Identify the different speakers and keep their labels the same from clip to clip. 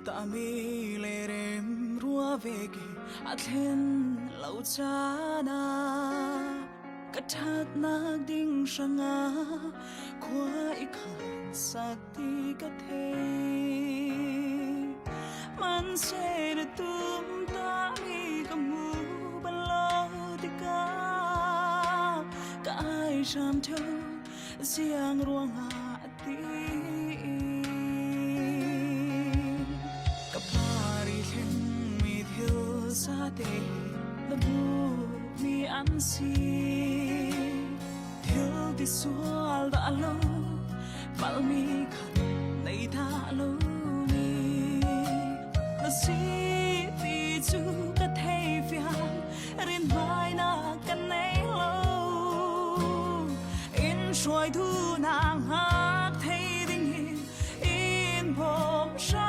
Speaker 1: ta mi le rem rua ve ke athen lo chana ka that nak ding shanga khwai khan sakti ka the man se de tum ta mi ka mu balo tika ka ai sham tho siang ruang ha ti ka pari chen mi thil sa te la bu mi an si thil ti sual da lo pal mi khan nei tha lo mi la si ti chu ka thei fiang rin mai na kan nei lo in shoi thu nang hak thei ding hin in phom sha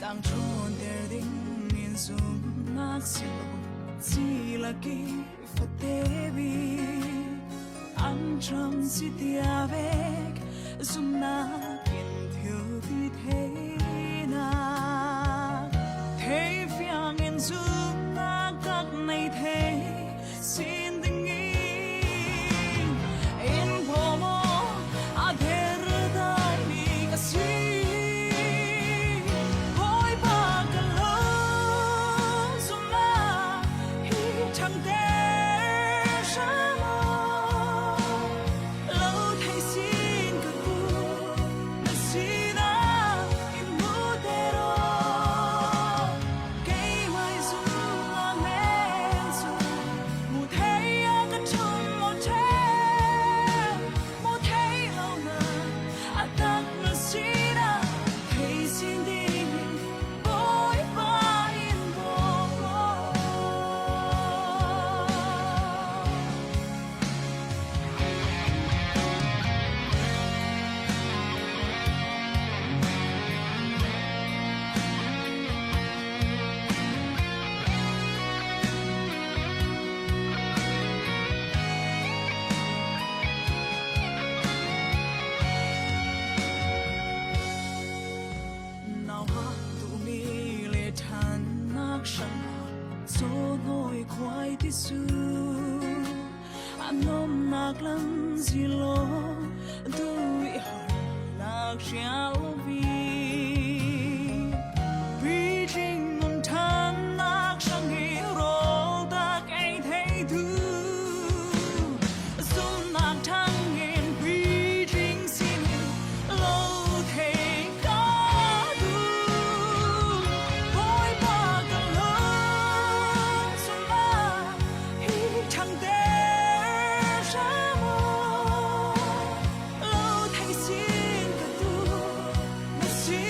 Speaker 1: Lang chon der ding in zoom nak silo si lagi fatevi an cham si tia vek zoom nak in thiu ti theina thei fiang in zoom nak kak nei thei sin ding in pomo a der dai ni ka si so ngồi khoai ti su anom nak lam zilo dui har nak shall be preaching on tan nak sang hero tak ai thei tu sum nak thang in preaching sin lo thei see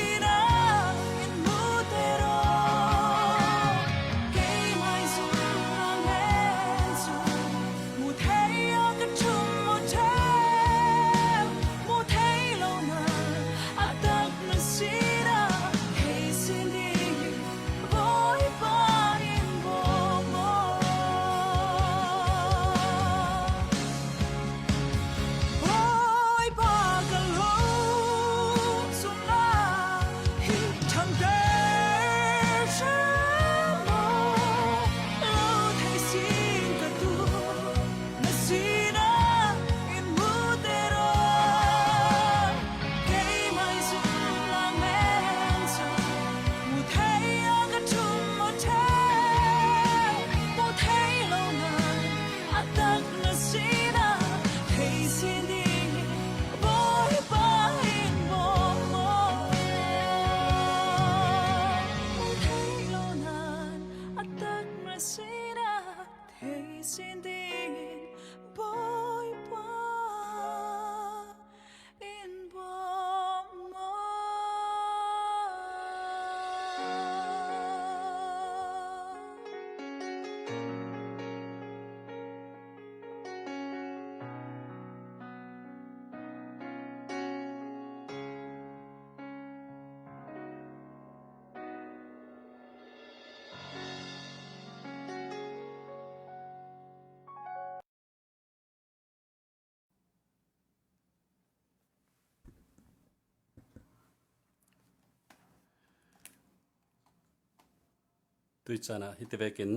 Speaker 2: ตุยจานะฮิตเวกิน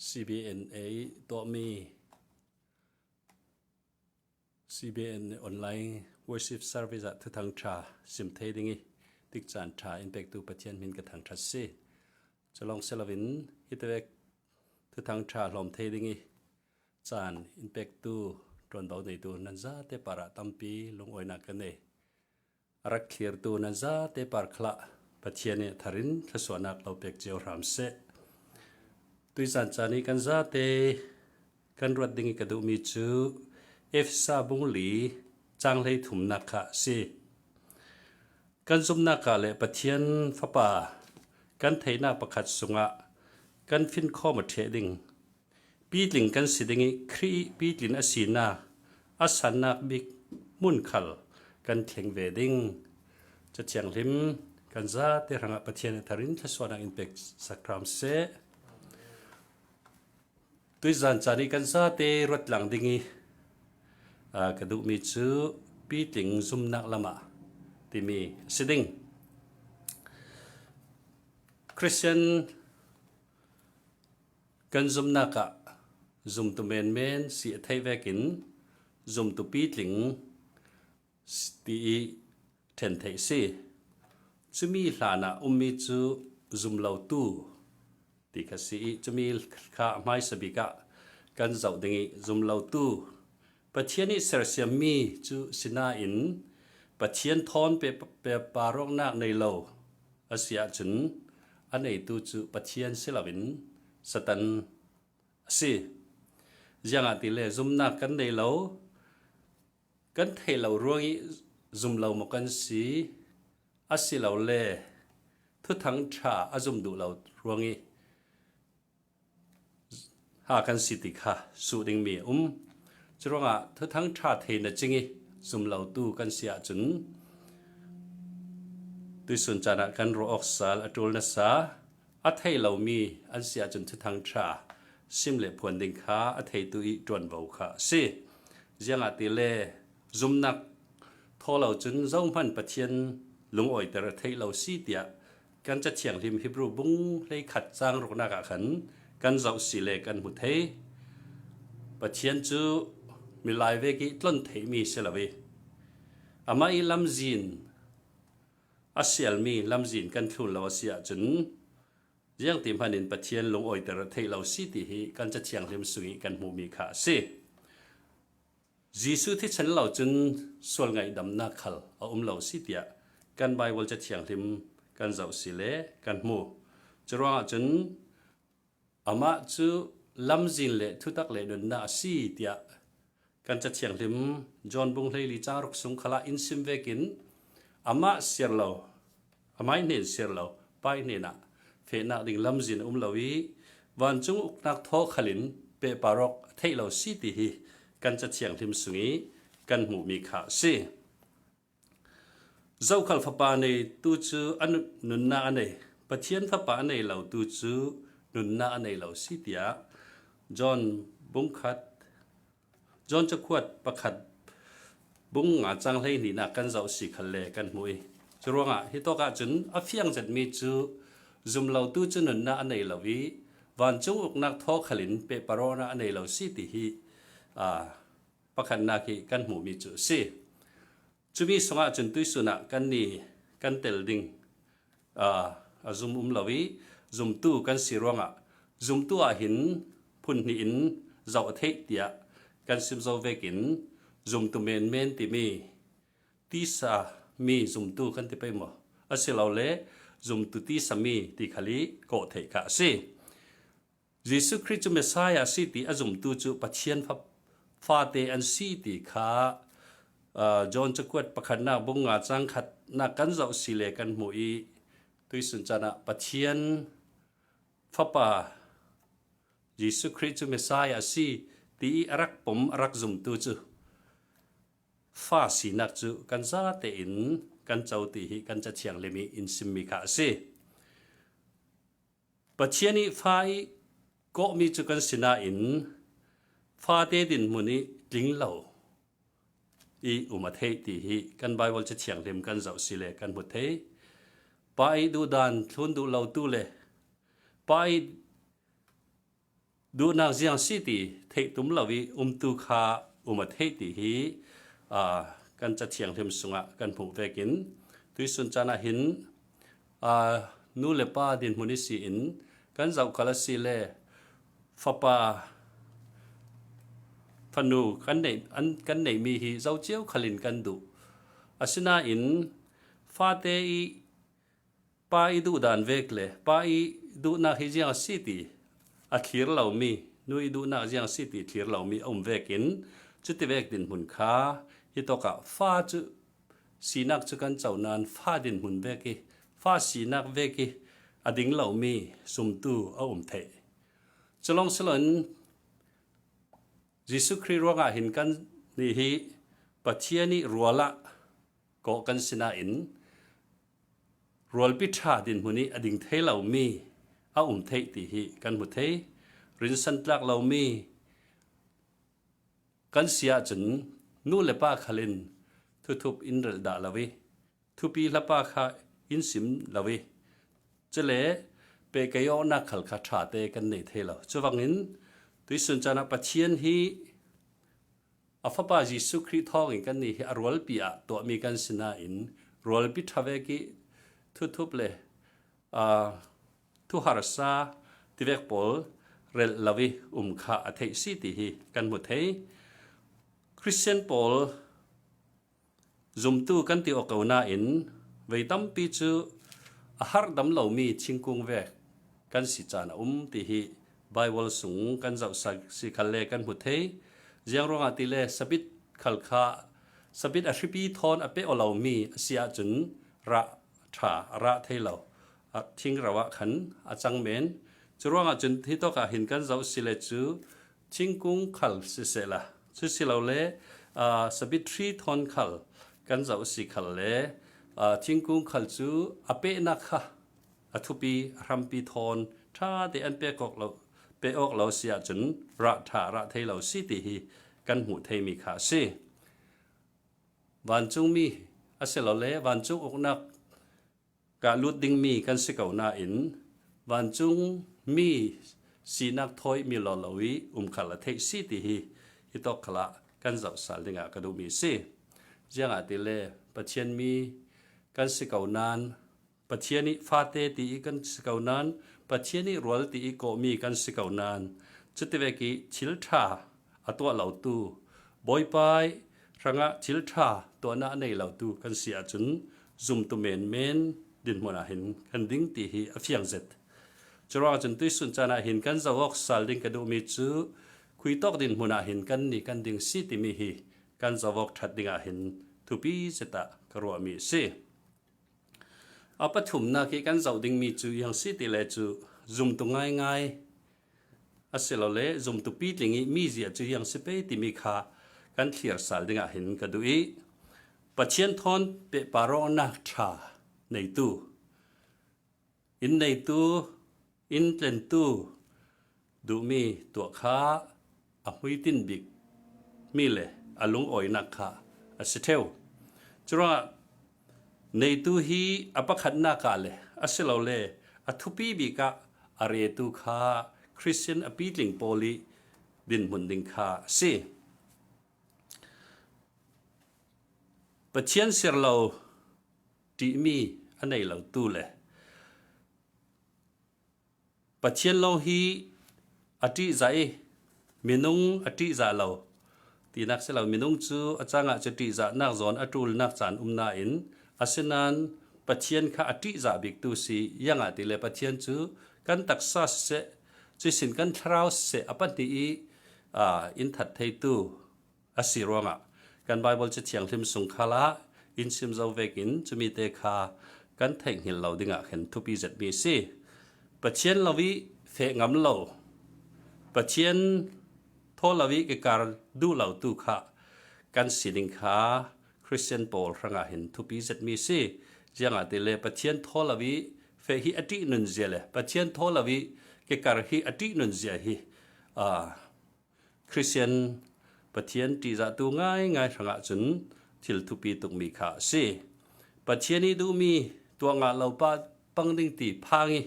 Speaker 2: CBNA ตัวมี CBN online worship service ทุกทางชาสิมเทดิงิติกจานชาอินเปกตูปะเทียนมินกะทางทัสซีจะลองเซลวินฮิตเวกทุกทางชาลอมเทดิงิจานอินเปกตูตรอนเบาในตูนันซาเตปาระตัมปีลงออยนักกันเนรักเขียรตูนันซาเตปาร์คละปะเทียนทารินทศวนักเราเปกเจียวรามเซตุยจานจานี้กันซาเตกันรวดดิงิกะดูมีจูเอฟซาบุงหลีจางเลยถุมนักขะซีกันซุมนักกะเลปะเทียนฟะปากันไทนาประคัดสุงะกันฟินข้อมเทดิงปีดลิงกันสิดิงิครีปีดลินอสีนาอสันนักบิกมุนขัลกันเทงเวดิงจะเชียงลิมกันซาเตรังปะเทียนทารินทศวนักอินเปกสักครามเซตุยจานจานี้กันซาเตรถหลังดิงิกระดูมีชื่อปีติงซุมนักละมาที่มีสิดิงคริสเตียนกันซุมนักซุมตุเมนเมนสีไทยเวกินซุมตุปีติงที่เทนไทยซีจะมีหลานะมีชื่อซุมเหล่าตู้ที่กษีจะมีข้าไม่สบิกะกันเจ้าดิงิซุมเหล่าตู้ปะเทียนนี้เสรเสียมีจูสินาอินปะเทียนทอนเปปารอกนักในโลอาเซียจุนอันไหนตูจูปะเทียนเสลวินสตันสิยังอาติเลซุมนักกันในโลกันเทโลรวงซุมโลมกันสีอาศิโลเลทุทั้งชาอาซุมดูโลรวงหากันสิติค่ะสูดิงมีจรวงทุทั้งชาเทนจิงิซุมเหล่าตู้กันเสียจุนตุยสุนจานะกันโรออกซาลอตุลนัสาอัทให้เหล่ามีอันเสียจุนทุทั้งชาซิมเลพวนดิงคาอัทให้ตุยจวนเบาค่ะสิยังอาติเลซุมนักทอเหล่าจุนเจ้าพันปะเทียนลุงอ่อยแต่ละเทเหล่าซีเตียกันจะเฉียงริมฮิบรูบุงเลยขัดจางรกนักขันกันเจ้าสีเลกันหุเทปะเทียนจูมีลายเวกิต้นเทมีเสลเวอามาอีลำจีนอาเซียลมีลำจีนกันทุนลาวเสียจนยังติมพันินปะเทียนลงอ่อยแต่ละเทเหล่าซีติฮีกันจะเชียงริมสุยกันหูมีขาเซจีสุที่ฉันเหล่าจนส่วนไงดำนักขัลเอาเหล่าซีเตียกันใบวัลจะเชียงริมกันเจ้าสิเลกันหูจะรอจนอามาจูลำจีนเลทุตักเลดนนาซีเตียกันจะเชียงริมจอนบุงเลยลิจารกสงขลาอินซิมเวกินอามาเสียร์เราอามาเนินเสียร์เราไปเนินะเฟนักดิ่งลำจินลาวีวันจุงอุกนักทอขลินเปปารอกเทเหล่าซีติฮีกันจะเชียงริมสุงีกันหูมีขาเซเจ้าขัลฟปาในตูจูอันนุนนาอันในปะเทียนฟปาในเหล่าตูจูนุนนาอันในเหล่าซีเตียจอนบุงคัดจอนจะขวดประคัดบุ้งอาจังเลยนี่นักกันเจ้าสิขันเลกันมวยจรวงฮิตกะจุนอฟียงจัดมีจูซุมเหล่าตู้จุนน่ะอันในเหล่าวิวันจุกนักทอขลินเปปารอนะอันในเหล่าสิติฮีประคันนาคีกันหูมีจูสิจุมีสงะจุนตุยสุนะกันนี่กันเตลดิงซุมเหล่าวิซุมตู้กันสิรวงซุมตู้หินพุ่นหินเจ้าเทเตียกันซิมโซเวกินซุมตุเมนเมนติมีตีสามีซุมตุกันติไปหมออาศัยเราเล่ซุมตุตีสามีติขลีโกเทกะสิยิสุคริสต์เมสายาสิติอาซุมตุจูปัจเจียนฟาเตอันสิติขาจอนจะกวดประคันนาบุงอาจังขัดนักกันเจ้าสิเลกันหมวยตุยสุนจานะปัจเจียนฟ้าป่ายิสุคริสต์เมสายาสิตีรักผมรักซุมตูจูฟ้าสีนักจูกันซาเตอินกันเจ้าตีฮีกันจะเชียงเลมีอินซิมิกาเซปัจเจียนี้ฟ้าก็มีจูกันสินาอินฟ้าเตดินมุนีลิงเหล่าอีอุมาเทตีฮีกันใบวัลจะเชียงเลมกันเจ้าสิเลกันหมดเทไปดูดานทุนดูเหล่าตู้เล pai du nak jiang city thei tum lawi tu kha thei ti hi kan cha thiang them sunga kan phu vekin tuisun chana hin nu le pa din munisi in kan zau kala si le fapa phanu kan nei mi hi zau chiao khalin kan du asina in fa te i pa i du dan vek le pa i du na hi jiang city a thir lau mi nu i du na jiang city thir lau mi vekin chuti vek din hun kha hi to ka fa chu sinak chu kan chau nan fa din hun veki fa sinak veki ading lau mi sum tu the chalong salon Jesu Christ ronga hin kan ni hi pathiani ruala ko kan sina in rual pitha din huni ading thei lau mi thei ti hi kan mu thei rin san tlak lau mi kan sia chun nu le pa khalin thup in rel da lawi thupi la pa kha in sim lawi chele pe kayo na khal kha tha te kan nei thei lo chuwangin tuisun chana pathian hi afapa Jesu Christ thong in kan ni hi arwal pia to mi kan sina in rol pi thave ki thup le thu harsa tivek pol rel lawi kha athei si ti hi kan mu thei Christian Paul zum tu kan ti okauna in veitam pi chu a har dam lo mi chingkung ve kan si chana ti hi Bible sung kan zau si khalle kan mu thei jiang ronga ti le sabit khalkha sabit a hripi thon a pe olo mi sia chun ra tha ra theilo a thing rawa khan a changmen churonga chun thi to ka hin kan zau sile chu chingkung khal si sela chu silo le sabit 3 thon khal kan zau si khal le chingkung khal chu a pe na kha a thupi rampi thon tha de an pe kok lo pe ok lo sia chun ra tha ra thei lo si ti hi kan hu thei mi kha se wan chung mi aselo le wan chung ok nak ka lut ding mi kan se kau na in wan chung mi sinak thoi mi lo lowi khala thei si ti hi hitok khala kan zau sal dinga ka du mi se jiang ati le pathian mi kan se kau nan pathiani fa te ti kan se kau nan pathiani rol ti ko mi kan se kau nan chuteveki chiltha atwa lau tu boy pai ranga chiltha to na nei lau tu kan sia chun zum tu men din mona hin kan ding ti hi afiang zet chura chun tu sun chana hin kan zawok sal ding ka du mi chu khui tok din mona hin kan ni kan ding si ti mi hi kan zawok that dinga hin tu pi zeta karwa mi se apathum na ki kan zaw ding mi chu yang si ti le chu zum tu ngai aselo le zum tu pi tlingi mi zia chu yang se pe ti mi kha kan thliar sal dinga hin ka du i pathian thon pe paro na tha nei tu in nei tu in tlen tu du mi to kha a hui tin bik mi le alung oi na kha asitheu chura nei tu hi apakhat na ka le aselo le athupi bi ka are tu kha Christian appealing poli din munding kha se pathian sirlo ti mi anei lo tu le pathian lo hi ati zai minung ati za lo ti nak se lo minung chu achanga chati za nak zon atul nak chan na in asinan pathian kha ati za bik tu si yanga ti le pathian chu kan taksa se chisin kan thrau se apati in that thei tu asironga kan Bible che thiang thim sung khala in sim zo vekin chumi te kha kan theng hil lo dinga khen thupi zet bi si pathian lawi fe ngam lo pathian tho lawi ke kar du lo tu kha kan siding kha Christian Paul ranga hin thupi zet mi si janga te le pathian tho lawi fe hi ati nun zele pathian tho lawi ke kar hi ati nun zia hi Christian pathian ti za tu ngai ranga chun thil thupi tuk mi kha si pathiani du mi tua nga lo pa pangding ti phangi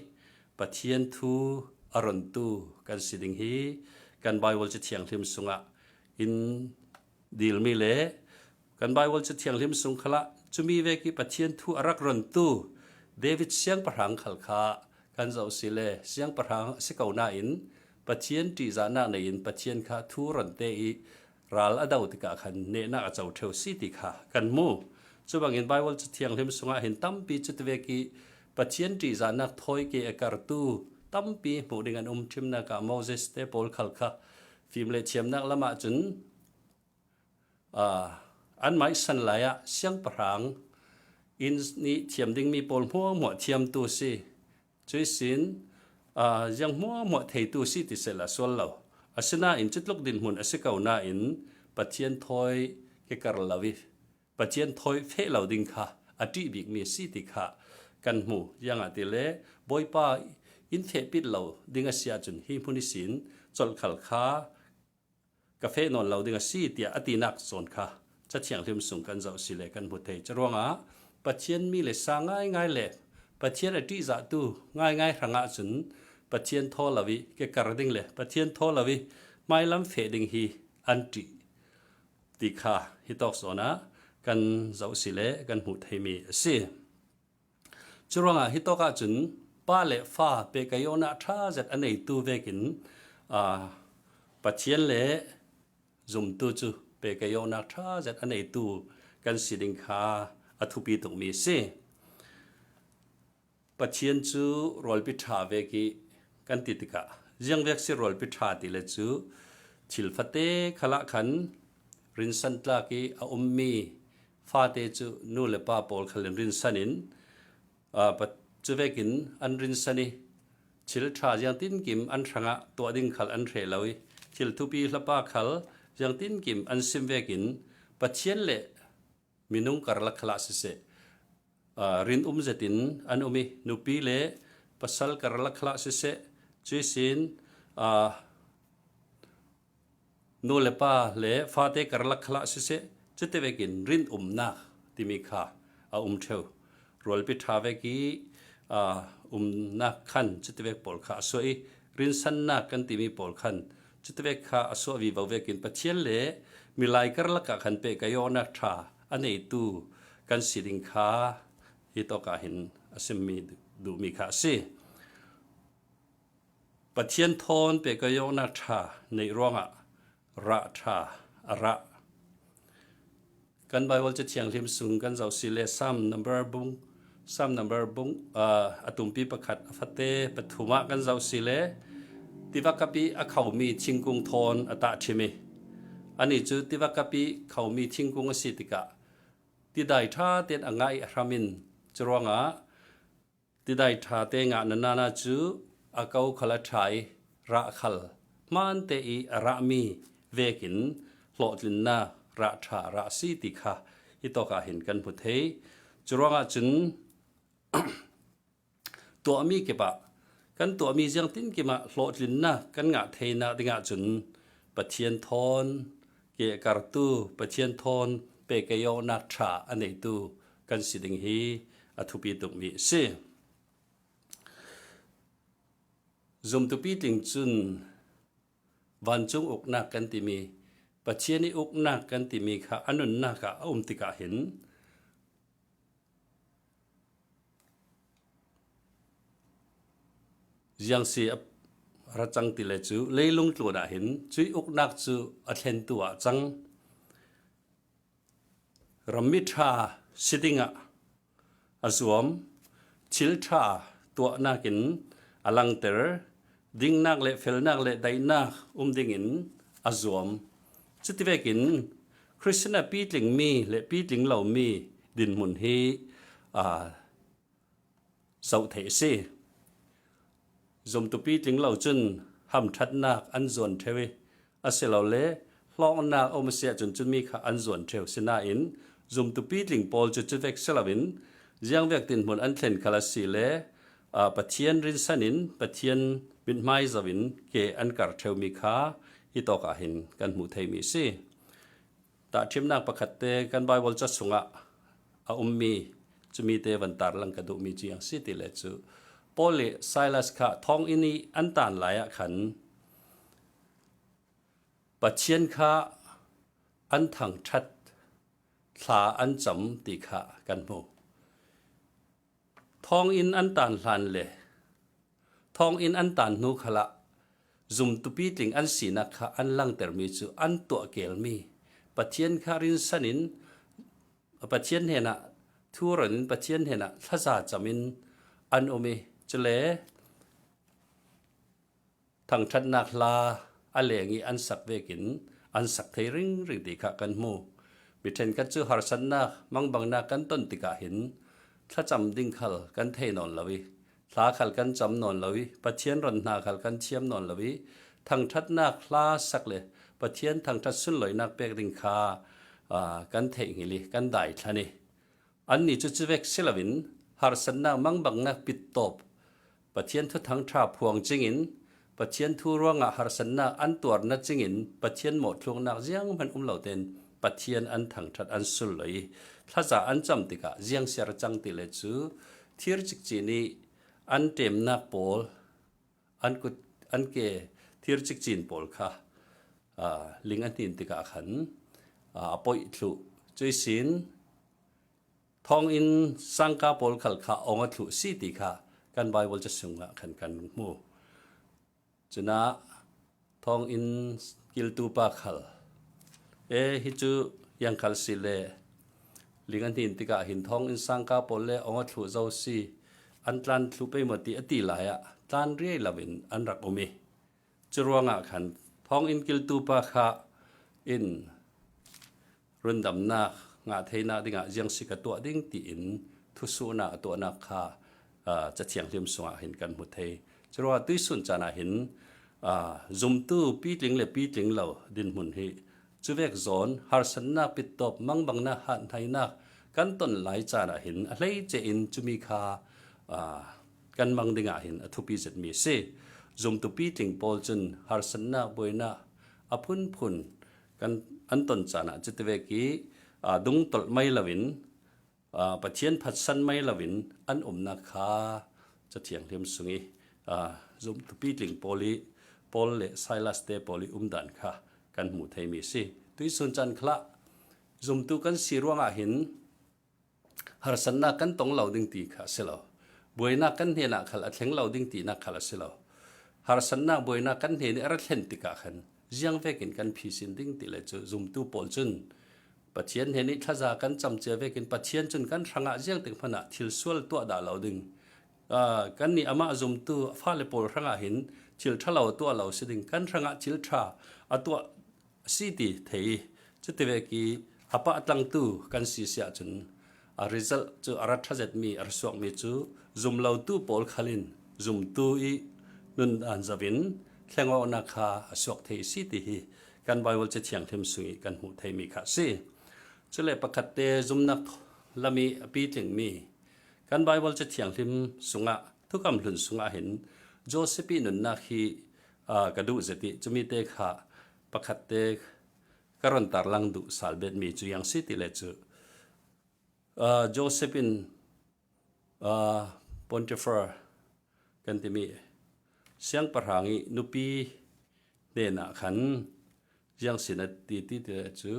Speaker 2: ปะเทียนทูอรอนตูกันสิดิงฮีกันไบเบิลจะเถียงลิมสุงะอินดีลมีเลกันไบเบิลจะเถียงลิมสุงขละจุมีเวกิปะเทียนทูอรักรอนตูเดวิดเสียงประหังขลคากันเจ้าสิเลเสียงประหังสิเกาหน้าอินปะเทียนตีจานาในอินปะเทียนคะทูรอนเตอีราลอดาวติกะคันเนนาเจ้าเทวสิติคะกันมูจุบังอินไบเบิลจะเถียงลิมสุงะเห็นตั้มปีจุดเวกิปะเทียนตีจานักถอยเกอการตูตั้มปีหมู่ดิงันทิมนักโมเสสเตปอลขลคาฟิมเลเชียมนักละมาจุนอันหมายสันหลายเสียงประหังอินนี้เทียมดิ้งมีปอลหัวหมวดเทียมตูสิช่วยสินยังหัวหมวดเทตูสิติเสละส่วนเราอาศนาอินจุดลูกดินหุ่นอาศัยเก่าหน้าอินปัจเจียนถอยเกกรลาวิปัจเจียนถอยเฟเหล่าดิงค่ะอดีบิกมีสิติค่ะกันหมู่ยังอาติเล่บอยป้าอินเฟปิดเหล่าดิงอาเซียจุนฮิพุนิสินจลขัลคากาแฟนอนเหล่าดิงอาซีเตียอตินักโซนค่ะจะเถียงเรื่องสูงกันเจ้าสิเลกันบุตรจะร้องปัจเจียนมีเลยสร้างง่ายเลยปัจเจียนอดีจัตุง่ายหังจุนปัจเจียนทอลวิเกกระดิ่งเลยปัจเจียนทอลวิไม่ล้ำเฟดิงฮีอันติติคาฮิตอกโซนะกันเจ้าสิเลกันบุตรมีสิจะร้องฮิตอกจุนป้าเลฟ้าเปกยอนาท่าจัดอันไหนตูเวกินปัจเจียนเลจุมตูจูเปกยอนาท่าจัดอันไหนตูกันสิดิงคาอธุปีตรงมีสิปัจเจียนจูรอลพิธาเวกิกันติดกะยังเวกสิรอลพิธาติเลจูชิลฟเตขละขันรินสันตลากีอุมมีฟาเตจูนูเลปาปอลขลินรินสันินปัจจุเวกินอันรินสันิชิลทรายังตินกิมอันทางะตัวดิ่งขลอันเทลอยชิลทุปีละปาขลยังตินกิมอันซิมเวกินปัจเจียนเลมินุงการลักขลาสิเสรินเจตินอันอุมินุปีเลปัสสัลการลักขลาสิเสจุยสินนูเลปาเลฟาเตการลักขลาสิเสจุดเตเวกินรินนักติมิคาเทวรอลปิทาเวกีนักขันจุดเตเวกปอลขาสวยรินสันนักกันติมิปอลขันจุดเตเวกขาสวยวิบเวกินปัจเจียนเลมิลายการลักขันเปกยอนักทราอันไหนตูกันสิดิงคาฮิตอกาหินอสิมีดูมีคาสิปัจเจียนทอนเปกยอนักทราในร่องระทราระกันไบวอลจะเทียงลิมสุงกันเจ้าสิเลซัมนัมเบอร์บุงอตุมปีประคัดฟัตเตปฐุมะกันเจ้าสิเลติวกปีอเขามีชิงกุงทอนอตาชิมิอันนี้จูติวกปีเขามีชิงกุงสิติกะติได้ท่าเต็นอ่างไงรามินจรวงติได้ท่าเตงะนานาจูอาเกาขลัดไทยระขัลมันเตอีระมีเวกินโลดินนาระทาระสิติกะฮิตอกาเห็นกันพุทเทจรวงจุนตัวมีเก็บะกันตัวมียังตินกิมาโลดินนากันงะเทนาติงะจุนปัจเจียนทอนเกการตูปัจเจียนทอนเปกยอนักทราอันไหนตูกันสิดิงฮีอธุปีตุกมีสิจุมตุปีติงจุนวันจงอกนักกันติมีปัจเจียนอกนักกันติมีค่ะอนุนนักะติกะเห็นยังเสียรัจังติเลจูเลยลงตัวได้เห็นจุยอกนักจูอเทนตัวจังรมิทราสิดิงะอสวมชิลทราตัวนักินอลังเตอร์ดิ้งนักเละเฟลนักเละไดนักดิ้งินอสวมจุดที่เวกินคริสเตียนปีติงมีเละปีติงเหล่ามีดินมุนฮีเสาเทซีจมตุปีติงเหล่าจุนหำทัดนักอันส่วนเทวีอาเซลเล่ลองนักอมเสียจุนมีข้าอันส่วนเทวสินาอินจุมตุปีติงปอลจุดเวกเซลวินยังเวกตินมุนอันเทนคาลาสีเล่ปัจเจียนรินสันินปัจเจียนบินไมซาวินเกอันการเทวมีข้าฮิตอกาหินกันหมู่ไทยมีสิแต่ทีมนักประคัตเตกันไบวอลจัดสุงะมีจะมีเตวันตาร์ลังกระดูมีจียงสิติเลจู Paul และ Silas ค่ะท้องอินีอันตานหลายขันปัจเจียนค่ะอันถังชัดทาอันจำติค่ะกันโมท้องอินอันตานหลานเลยท้องอินอันตานนูขละซุมตุปีติงอันสีนักค่ะอันลังเตอร์มีจูอันตัวเกลมีปัจเจียนค่ะรินสันินปัจเจียนเห็นะทูรนินปัจเจียนเห็นะทัศจามินอันโอเมจะเลทั้งชัดนักลาอเลงีอันสักเวกินอันสักเทริงริติกะกันมูบิเทนกันจูหารสันนักมังบังนักกันต้นติกะเห็นถ้าจำดิ้งขัลกันเทนอนลวิลาขัลกันจำนอนลวิปัจเจียนรอนนาขัลกันเชียมนอนลวิทั้งชัดนักลาสักเลยปัจเจียนทั้งชัดสุนลอยนักเปกดิ้งคากันเทงิลิกันได้ท่านี่อันนี้จุดเวกเซลวินหารสันนักมังบังนักปิดตบปัจเจียนทุทั้งทราพวงจิงินปัจเจียนทูร่วงหารสันนักอันตัวนัดจิงินปัจเจียนหมดลงนักเจียงมันเหล่าเต็นปัจเจียนอันทั้งชัดอันสุดเลยถ้าจะอันจำติกะเจียงเสียจังติเลจูที่จิกจีนีอันเต็มนักโปลอันเกที่จิกจีนโปลค่ะลิงอันตินติกะขันปอยถุจุยสินทองอินสังกาโปลขัลค่ะองถุสีติค่ะกันไบเบิลจะส่งขันกันมูจนะทองอินกิลตูปาขัลฮิจูยังขัลสิเลลิงันตินติกะหินทองอินสังกาโปลเลองถุเจ้าสีอันตันทุไปหมดที่อติลายะตันเรียลวินอันรักอมีจรวงขันทองอินกิลตูปาค่ะอินรุนดำนักงาเทนาดิงะยังสิกตัวดิ้งตีอินทุสุนาตัวนักค่ะจะเทียงเรียมสวะเห็นกันหมดเทจรวตุยสุนจานาเห็นซุมตู้ปีลิงและปีลิงเหล่าดินมุนฮีจุเวกโซนฮาร์สันนาปิดตบมังบังนาหันไทยนักกันต้นหลายจานาเห็นอะไรเจอินจุมีคากันมังดิงะเห็นทุปีเจ็ดมีเซซุมตุปีลิงโปลจุนฮาร์สันนาบวยนาอพุนพุนกันอันต้นจานะจิตเวกีดุงตลไม่ละวินปัจเจียนพัดสันไม่ละวินอันนักขาจะเถียงเทียมสุงีซุมตุปีลิงโปลเลไซลัสเตโปลิดันค่ะกันหมู่ไทยมีสิตุยสุนจันคละซุมตุกันสีรวงเห็นหารสันนักกันตรงเหล่าดิ้งตีค่ะเสลาบวยนักกันเห็นขละเถียงเหล่าดิ้งตีนักขละเสลาหารสันนักบวยนักกันเห็นอะไรเห็นติกะขันยังเวกินกันพิสินดิ้งตีเลยจูซุมตุโปลจุนปัจเจียนเห็นนี่ถ้าจะกันจำเจอเวกินปัจเจียนจนกันทางยังติงพนะทิลสวลตัวด่าเหล่าดิ้งกันนี่อามาซุมตุฟ้าเลโปลทางเห็นทิลท่าเหล่าตัวเหล่าสิดิ้งกันทางทิลท่าตัวสีตีเทยจุดเวกีอาปะตังตูกันสีเสียจนresult จูอารัฐจัดมีอาร์สวกมีจูซุมเหล่าตู้โปลขลินซุมตู้อีนุนอันจวินแข่งว่านักขาสวกเทยสีตีกันไบเบิลจะเถียงเทมสุยกันหูเทยมีขาสิจุเลปะคัดเตซุมนักละมีปีถึงมีกันไบเบิลจะเถียงเทมสุงะทุกคำหลุนสุงะเห็นโจเซปีนุนนักฮีกระดูเจติจะมีเตขาปะคัดเตกรอนตาลังดุสาลเบ็ดมีจูยังสิติเลจูโจเซปินปอนเทฟอร์กันที่มีเสียงประหางนุปีเดน่ะขันยังสินติติเลจู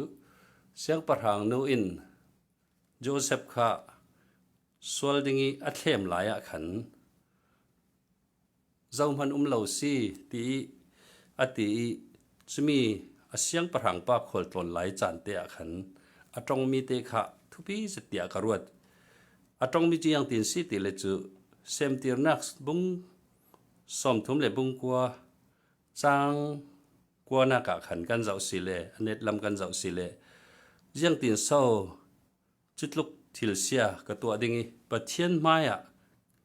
Speaker 2: เสียงประหางนูอินโจเซฟค่ะสวลดิงีอัดเข้มหลายขันเจ้ามันเหล่าซีตีอติจะมีเสียงประหางปากคนตนหลายจานเตะขันตรงมีเตะขะทุปีสเตียกรวดตรงมีจียังตินสิติเลจูเซมตีร์นักบุงสมทุมเลบุงกัวจางกัวนักขันกันเจ้าสิเลอันเน็ตลำกันเจ้าสิเลยังตินเศร้าจุดลุกทิลเซียกตัวดิ่งปัจเจียนไม้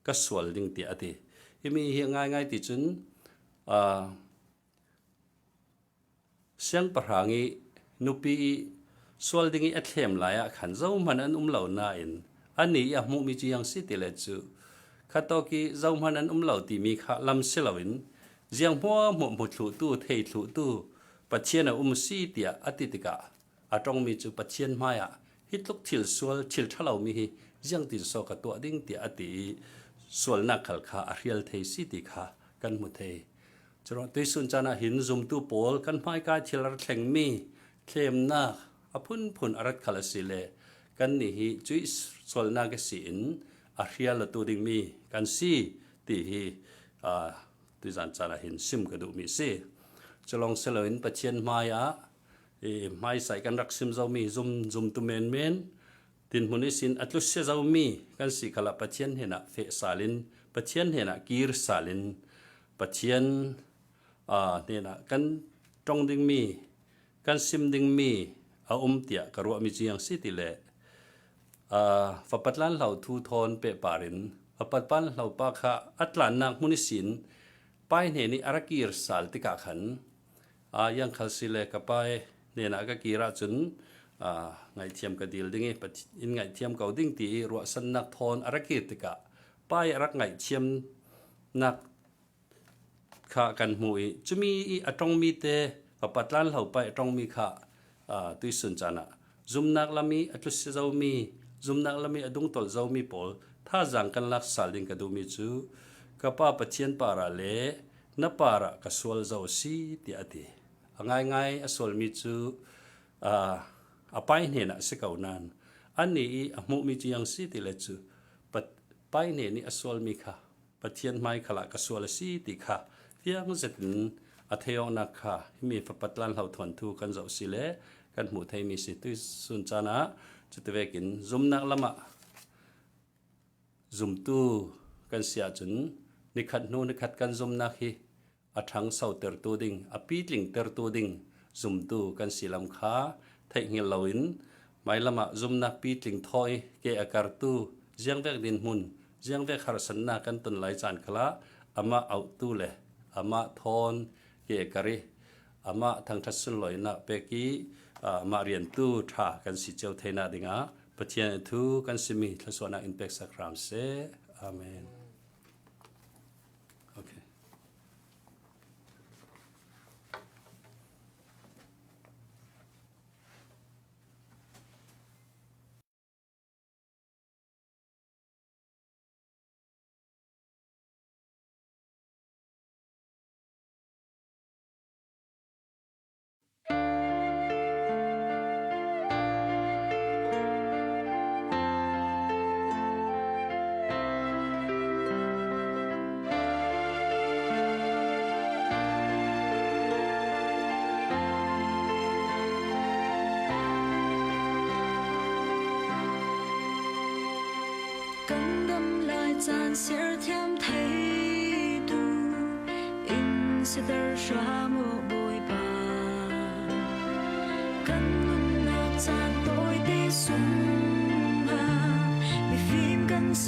Speaker 2: ก็สวลดิ่งเตียติมีเฮียง่ายติจุนเสียงประหางนุปีสวลดิ่งอัดเข้มหลายขันเจ้ามันอันเหล่านาอินอันนี้อยากมุมีจียังสิติเลจูข้าตอกีเจ้ามันอันเหล่าตีมีข้าลำเสลวินเจียงหัวหมดถูตู้เทถูตู้ปัจเจียนสิเตียอติติกาตรงมีจูปัจเจียนไม้ฮิตลุกทิลสวลทิลทะเลามียังติดโซกตัวดิ่งเตียอติ สวลนักขัลคาอริยลเทสิติคากันมุเทจรตุยสุนจานะหินซุมตูโปลกันไม่กาทิลรัดแข่งมีเคลมนักอพุนพุนอรัดขัลสิเลกันนี่ฮิจุยสวลนักสินอริยลตูดิงมีกันซีติฮิตุยสันจานะหินซิมกระดูมีซีจะลองเสลวินปะเชียนมายะไม่ใส่กันรักซิมเจ้ามีซุมตุเมนตินมุนิสินอัตลุเสเจ้ามีกันสิขลับปะเชียนเห็นเฟสาลินปะเชียนเห็นกีรสาลินปะเชียนเนี่ยนะกันตรงดิงมีกันซิมดิงมีเตียกรัวมีจียงสิติเลฝปัดลันเหล่าทูทอนเปปารินฝปัดปันเหล่าปาคะอัตลานนักมุนิสินไปเนี่ยนี่อารักีรสาลติกาขันยังขัลสิเลกับไปเนี่ยนะก็กีราจุนไงเทียมกระดิลดิ้งอินไงเทียมเกาดิ้งตีรัวสันนักทอนอารักีติกาไปรักไงเทียมนักข้ากันมวยจะมีอัตรงมีเตฝปัดลันเหล่าไปอัตรงมีข้าตุยสุนจานะซุมนักละมีอัตลุสเจ้ามีซุมนักละมีอดุงตอลเจ้ามีปอลถ้าจังกันลักสาลิงกระดูมีจูกับป้าปะเชียนปาราเลนปาระกสวลเจ้าสีติอติง่ายๆอสวลมีจูไปเนี่ยนะสิเก่านั้นอันนี้มุมีจียังสีติเลจูไปเนี่ยนี่อสวลมีค่ะปะเชียนไม่ขละกสวลสีติค่ะเพียงเสร็จอัธยองนักค่ะมีฝปัดลันเหล่าทวนทูกันเจ้าสิเลกันหมู่ไทยมีสิตุสุนจานะจุดเวกินซุมนักละมะซุมตูกันเสียจุนนิขัดนูนิขัดกันซุมนักฮีอัทังเสาเตอร์ตูดิงอปีลิงเตอร์ตูดิงซุมตูกันสีลำค้าไทยเงินลาวินไม่ละมะซุมนักปีลิงทอยเกอการตูเจียงเวกดินมุนเจียงเวกหารสันนากันตุนไหลจานคลาอามาเอาตูเลอามาทอนเกการิอามาทางทัศนลอยนะเปกีมาเรียนตู้ท่ากันสิเจ้าเทนาดิงาปะเทียนทูกันสิมีทศวรรษอินเป็กสักครามเซอาเมนโอเค
Speaker 1: 咱心儿甜态度，因是得刷莫不一般，跟论那咱对的松啊，你 phim 跟是